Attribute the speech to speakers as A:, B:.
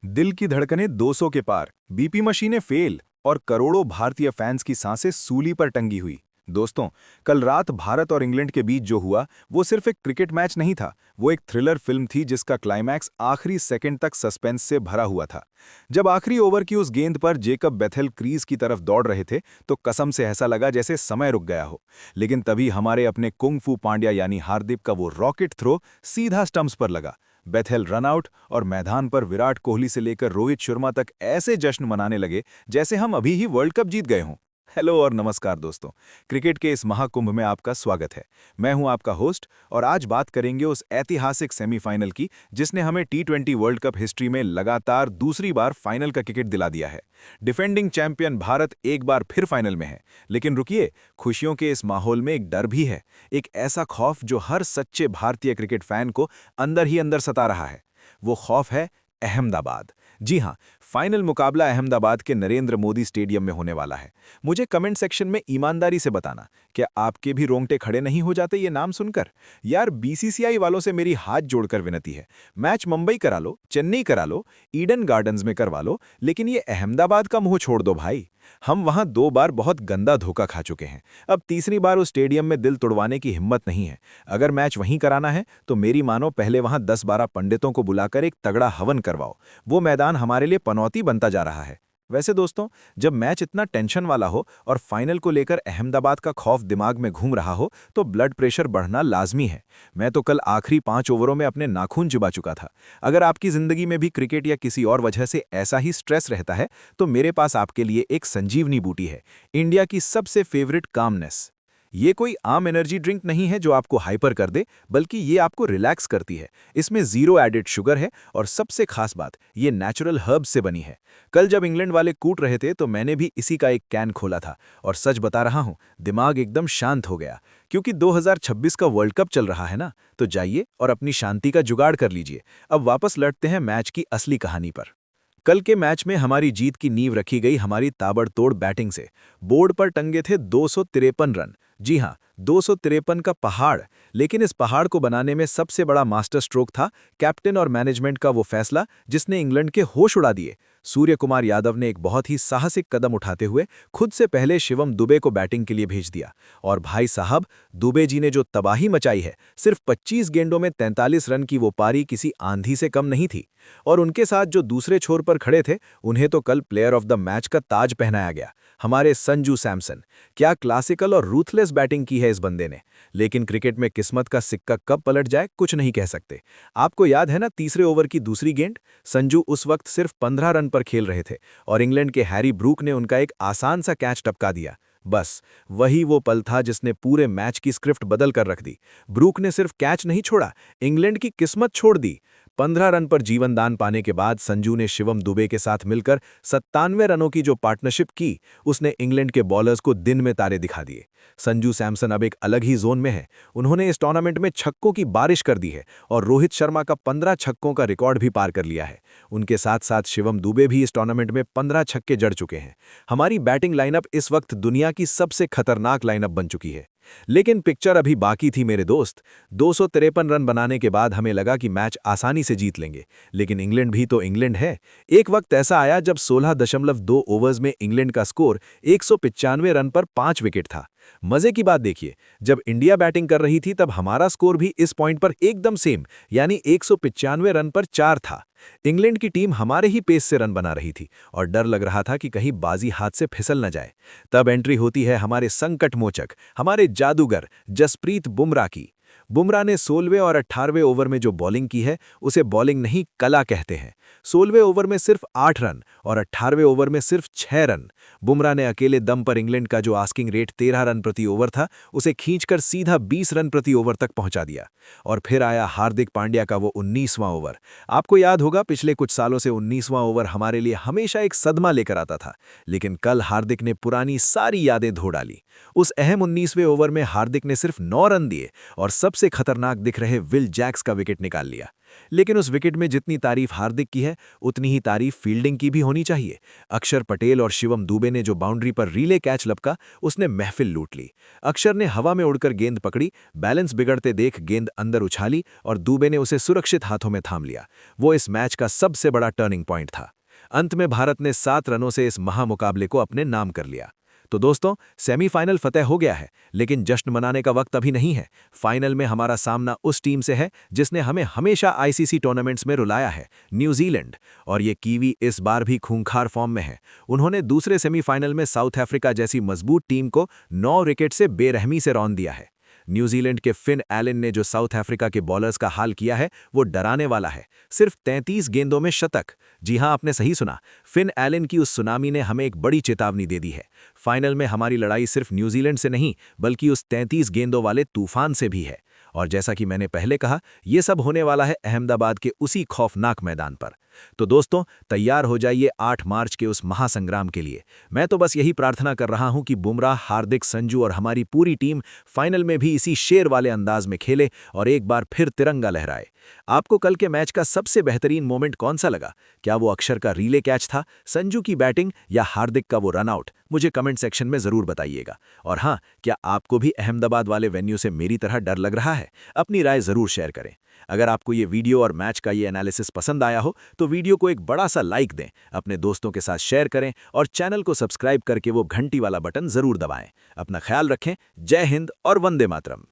A: दिल की धड़कनें 200 के पार, बीपी मशीनें फेल और करोड़ों भारतीय फैंस की सांसें सूली पर टंगी हुई। दोस्तों, कल रात भारत और इंग्लैंड के बीच जो हुआ वो सिर्फ एक क्रिकेट मैच नहीं था, वो एक थ्रिलर फिल्म थी जिसका क्लाइमैक्स आखिरी सेकंड तक सस्पेंस से भरा हुआ था। जब आखिरी ओवर की उस गेंद पर जेकब बेथेल क्रीज की तरफ दौड़ रहे थे तो कसम से ऐसा लगा जैसे समय रुक गया हो। लेकिन तभी हमारे अपने कुंग फू पांड्या यानी हार्दिक का वो रॉकेट थ्रो सीधा स्टंप्स पर लगा। बेथेल रन आउट और मैदान पर विराट कोहली से लेकर रोहित शर्मा तक ऐसे जश्न मनाने लगे जैसे हम अभी ही वर्ल्ड कप जीत गए हों। हेलो और नमस्कार दोस्तों, क्रिकेट के इस महाकुंभ में आपका स्वागत है। मैं हूं आपका होस्ट और आज बात करेंगे उस ऐतिहासिक सेमीफाइनल की जिसने हमें टी20 वर्ल्ड कप हिस्ट्री में लगातार दूसरी बार फाइनल का टिकट दिला दिया है। डिफेंडिंग चैंपियन भारत एक बार फिर फाइनल में है, लेकिन रुकिए, खुशियों के इस माहौल में एक डर भी है, एक ऐसा खौफ जो हर सच्चे भारतीय क्रिकेट फैन को अंदर ही अंदर सता रहा है। वो खौफ है अहमदाबाद। जी हां, फाइनल मुकाबला अहमदाबाद के नरेंद्र मोदी स्टेडियम में होने वाला है। मुझे कमेंट सेक्शन में ईमानदारी से बताना, क्या आपके भी रोंगटे खड़े नहीं हो जाते ये नाम सुनकर? यार, बीसीसीआई वालों से मेरी हाथ जोड़कर विनती है, मैच मुंबई करा लो, चेन्नई करा लो, ईडन गार्डन्स में करवा लो, लेकिन ये अहमदाबाद का मुंह छोड़ दो भाई। हम वहां 2 बार बहुत गंदा धोखा खा चुके हैं, अब तीसरी बार उस स्टेडियम में दिल तोड़वाने की हिम्मत नहीं है। अगर मैच वहीं कराना है तो मेरी मानो पहले वहां 10-12 पंडितों को बुलाकर एक तगड़ा हवन करवाओ। वो मैदान हमारे लिए पनौती बनता जा रहा है। वैसे दोस्तों, जब मैच इतना टेंशन वाला हो और फाइनल को लेकर अहमदाबाद का खौफ दिमाग में घूम रहा हो तो ब्लड प्रेशर बढ़ना लाजमी है। मैं तो कल आखिरी 5 ओवरों में अपने नाखून चिबा चुका था। अगर आपकी जिंदगी में भी क्रिकेट या किसी और वजह से ऐसा ही स्ट्रेस रहता है तो मेरे पास आपके लिए एक संजीवनी बूटी है, इंडिया की सबसे फेवरेट कामनेस। ये कोई आम एनर्जी ड्रिंक नहीं है जो आपको हाइपर कर दे, बल्कि ये आपको रिलैक्स करती है। इसमें जीरो एडेड शुगर है और सबसे खास बात, ये नेचुरल हर्ब्स से बनी है। कल जब इंग्लैंड वाले कूट रहे थे तो मैंने भी इसी का एक कैन खोला था और सच बता रहा हूं, दिमाग एकदम शांत हो गया। क्योंकि 2026 का वर्ल्ड कप चल रहा है ना, तो जाइए और अपनी शांति का जुगाड़ कर लीजिए। अब वापस लौटते हैं मैच की असली कहानी पर। कल के मैच में हमारी जीत की नींव रखी गई हमारी ताबड़तोड़ बैटिंग से। बोर्ड पर टंगे थे 253 रन। जी हां, 253 का पहाड़। लेकिन इस पहाड़ को बनाने में सबसे बड़ा मास्टर स्ट्रोक था कैप्टन और मैनेजमेंट का वो फैसला जिसने इंग्लैंड के होश उड़ा दिए। सूर्य कुमार यादव ने एक बहुत ही साहसिक कदम उठाते हुए खुद से पहले शिवम दुबे को बैटिंग के लिए भेज दिया। और भाई साहब, दुबे जी ने जो तबाही मचाई है, सिर्फ 25 गेंदों में 43 रन की वो पारी किसी आंधी से कम नहीं थी। और उनके साथ जो दूसरे छोर पर खड़े थे, उन्हें तो कल प्लेयर ऑफ द मैच का ताज पहनाया गया, हमारे संजू सैमसन। क्या क्लासिकल और रूथलेस बैटिंग की है इस बंदे ने। लेकिन क्रिकेट में किस्मत का सिक्का कब पलट जाए कुछ नहीं कह सकते। आपको याद है ना, तीसरे ओवर की दूसरी गेंद, संजू उस वक्त सिर्फ 15 रन पर खेल रहे थे और इंग्लैंड के हैरी ब्रूक ने उनका एक आसान सा कैच टपका दिया। बस वही वो पल था जिसने पूरे मैच की स्क्रिप्ट बदल कर रख दी। ब्रूक ने सिर्फ कैच नहीं छोड़ा, इंग्लैंड की किस्मत छोड़ दी। 15 रन पर जीवन दान पाने के बाद संजू ने शिवम दुबे के साथ मिलकर 97 रनों की जो पार्टनरशिप की, उसने इंग्लैंड के बॉलर्स को दिन में तारे दिखा दिए। संजू सैमसन अब एक अलग ही जोन में है। उन्होंने इस टूर्नामेंट में छक्कों की बारिश कर दी है और रोहित शर्मा का 15 छक्कों का रिकॉर्ड भी पार कर लिया है। उनके साथ साथ शिवम दुबे भी इस टूर्नामेंट में 15 छक्के जड़ चुके हैं। हमारी बैटिंग लाइनअप इस वक्त दुनिया की सबसे खतरनाक लाइनअप बन चुकी है। लेकिन पिक्चर अभी बाकी थी मेरे दोस्त। 253 रन बनाने के बाद हमें लगा कि मैच आसानी से जीत लेंगे, लेकिन इंग्लैंड भी तो इंग्लैंड है। एक वक्त ऐसा आया जब 16.2 ओवर्स में इंग्लैंड का स्कोर 195 रन पर 5 विकेट था। मजे की बात देखिए, जब इंडिया बैटिंग कर रही थी तब हमारा स्कोर भी इस पॉइंट पर एकदम सेम, यानी 195 रन पर 4 था। इंग्लैंड की टीम हमारे ही पेस से रन बना रही थी और डर लग रहा था कि कहीं बाजी हाथ से फिसल न जाए। तब एंट्री होती है हमारे संकट मोचक, हमारे जादूगर जसप्रीत बुमराह की। बुमराह ने 16वें और 18वें ओवर में जो बॉलिंग की है, उसे बॉलिंग नहीं कला कहते हैं। 16वें ओवर में सिर्फ 8 रन और 18वें ओवर में सिर्फ 6 रन। बुमराह ने अकेले दम पर इंग्लैंड का जो आस्किंग रेट 13 रन प्रति ओवर था, उसे खींचकर सीधा 20 रन प्रति ओवर तक पहुंचा दिया। और फिर आया हार्दिक पांड्या का वो 19वां ओवर। आपको याद होगा, पिछले कुछ सालों से 19वां ओवर हमारे लिए हमेशा एक सदमा लेकर आता था, लेकिन कल हार्दिक ने पुरानी सारी यादें धो डाली। उस अहम 19वें ओवर में हार्दिक ने सिर्फ 9 रन दिए और सबसे खतरनाक दिख रहे विल जैक्स का विकेट निकाल लिया।
B: लेकिन उस विकेट में जितनी तारीफ हार्दिक की है, उतनी ही तारीफ फील्डिंग की भी होनी चाहिए। अक्षर पटेल और शिवम दुबे ने जो बाउंड्री पर रीले कैच लपका, उसने महफिल लूट ली। अक्षर ने हवा में उड़कर गेंद पकड़ी, बैलेंस बिगड़ते देख गेंद अंदर उछाली और दुबे ने उसे सुरक्षित हाथों में थाम लिया। वो इस मैच का सबसे बड़ा टर्निंग पॉइंट था। अंत में भारत ने 7 रनों से इस महामुकाबले को अपने नाम कर लिया। तो दोस्तों, सेमीफाइनल फतेह हो गया है, लेकिन जश्न मनाने का वक्त अभी नहीं है। फाइनल में हमारा सामना उस टीम से है जिसने हमें हमेशा आईसीसी टूर्नामेंट्स में रुलाया है, न्यूजीलैंड। और ये कीवी इस बार भी खूंखार फॉर्म में है। उन्होंने दूसरे सेमीफाइनल में साउथ अफ्रीका जैसी मजबूत टीम को 9 विकेट से बेरहमी से रौंद दिया है। न्यूजीलैंड के फिन एलन ने जो साउथ अफ्रीका के बॉलर्स का हाल किया है, वो डराने वाला है। सिर्फ 33 गेंदों में शतक। जी हां, आपने सही सुना। फिन एलन की उस सुनामी ने हमें एक बड़ी चेतावनी दे दी है। फाइनल में हमारी लड़ाई सिर्फ न्यूजीलैंड से नहीं, बल्कि उस 33 गेंदों वाले तूफान से भी है। और जैसा कि मैंने पहले कहा, यह सब होने वाला है अहमदाबाद के उसी खौफनाक मैदान पर। तो दोस्तों, तैयार हो जाइए 8 मार्च के उस महासंग्राम के लिए। मैं तो बस यही प्रार्थना कर रहा हूं कि बुमराह, हार्दिक, संजू और हमारी पूरी टीम फाइनल में भी इसी शेर वाले अंदाज में खेले और एक बार फिर तिरंगा लहराए। आपको कल के मैच का सबसे बेहतरीन मोमेंट कौन सा लगा? क्या वो अक्षर का रीले कैच था, संजू की बैटिंग या हार्दिक का वो रनआउट? मुझे कमेंट सेक्शन में जरूर बताइएगा। और हाँ, क्या आपको भी अहमदाबाद वाले वेन्यू से मेरी तरह डर लग रहा है? अपनी राय जरूर शेयर करें। अगर आपको ये वीडियो और मैच का ये एनालिसिस पसंद आया हो तो वीडियो को एक बड़ा सा लाइक दें, अपने दोस्तों के साथ शेयर करें और चैनल को सब्सक्राइब करके वो घंटी वाला बटन जरूर दबाएं। अपना ख्याल रखें। जय हिंद और वंदे मातरम।